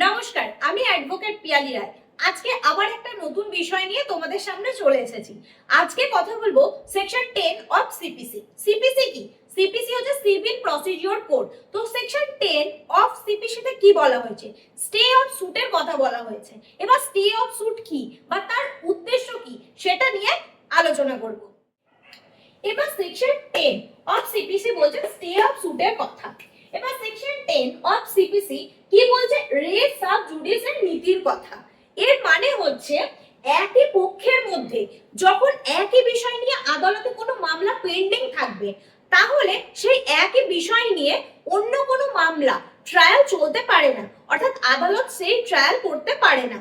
নমস্কার, আমি অ্যাডভোকেট পিয়ালি রায়। আজকে আবার একটা নতুন বিষয় নিয়ে তোমাদের সামনে চলে এসেছি। আজকে কথা বলবো সেকশন 10 অফ সিপিসি। সিপিসি কি? সিপিসি হচ্ছে সিভিল প্রসিডিওর কোড। তো সেকশন 10 অফ সিপিসি তে কি বলা হয়েছে? স্টে অফ সুটের কথা বলা হয়েছে। এবার স্টে অফ সুট কি বা তার উদ্দেশ্য কি সেটা নিয়ে আলোচনা করব। এবার সেকশন 10 অফ সিপিসি বলছে স্টে অফ সুটের কথা। এবার সেকশন 10 অফ সিপিসি কি বলছে? রেস সাব জুডিশিয়াল নীতির কথা। এর মানে হচ্ছে একই পক্ষের মধ্যে যখন একই বিষয় নিয়ে আদালতে কোনো মামলা পেন্ডিং থাকবে, তাহলে সেই একই বিষয় নিয়ে অন্য কোনো মামলা ট্রায়াল চলতে পারে না, অর্থাৎ আদালত সেই ট্রায়াল করতে পারে না।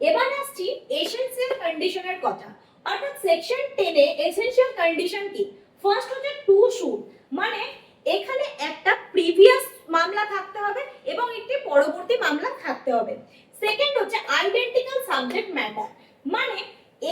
এবার আসছি এসেনশিয়াল কন্ডিশনের কথা। অর্থাৎ সেকশন 10 এ এসেনশিয়াল কন্ডিশন কি? ফার্স্ট হচ্ছে টু শুড, মানে এখানে একটা প্রিভিয়াস মামলা থাকতে হবে এবং একটি পরবর্তী মামলা থাকতে হবে। সেকেন্ড হচ্ছে আইডেন্টিক্যাল সাবজেক্ট ম্যাটার, মানে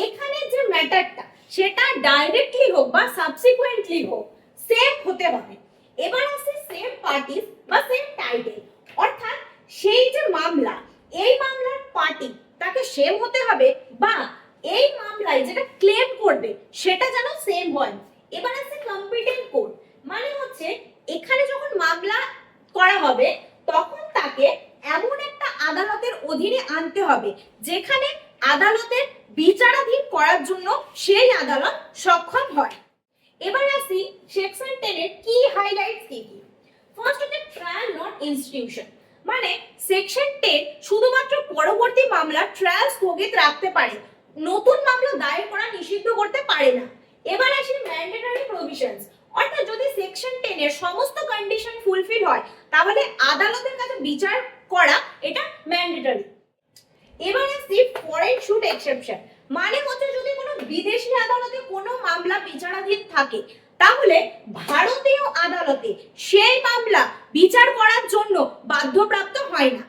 এখানে যে ম্যাটারটা সেটা ডাইরেক্টলি হোক বা সাবসিকুয়েন্টলি হোক সেম হতে হবে। এবার আসছে সেম পার্টিস বা সেম টাইটেল, অর্থাৎ সেই যে মামলা, এই মামলার পার্টি তাকে সেম হতে হবে বা এই মামলায় যেটা ক্লেম করবে সেটা যেন সেম হয়। এবার আসছে কম্পিটেন্ট কোর্ট, মানে হচ্ছে এখানে যখন মামলা করা হবে তখন তাকে এমন একটা আদালতের অধীনে আনতে হবে যেখানে আদালতের বিচারাধীন করার জন্য সেই আদালত সক্ষম হয়। এবার আসি সেকশন 10 এর কি হাইলাইটস কি কি। ফার্স্ট হচ্ছে ট্রায়াল নট ইনস্টিটিউশন, মানে সেকশন 10 শুধুমাত্র পরবর্তী মামলা ট্রায়াল স্থগিত রাখতে পারে, নতুন মামলা দায়ের করা নিষিদ্ধ করতে পারে না। এবার আসি ম্যান্ডেটরি প্রভিশনস, অর্থাৎ যদি সেকশন 10 এর সমস্ত কন্ডিশন ফুলফিল হয় তাহলে আদালতের কাছে বিচার করা এটা ম্যান্ডেটরি। এবার আসি ফরেন শুট এক্সেপশন, মানে হচ্ছে যদি কোনো বিদেশি আদালতে কোনো মামলা বিচারাধীন থাকে তাহলে ভারতীয় আদালতে সেই মামলা বিচার করার জন্য বাধ্যপ্রাপ্ত হয় না।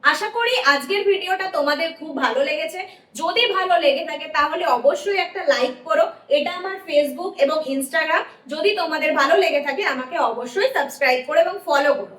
আশা করি আজকের ভিডিওটা তোমাদের খুব ভালো লেগেছে। যদি ভালো লেগে থাকে তাহলে অবশ্যই একটা লাইক করো। এটা আমার ফেসবুক এবং ইনস্টাগ্রাম। যদি তোমাদের ভালো লেগে থাকে আমাকে অবশ্যই সাবস্ক্রাইব করো এবং ফলো করো।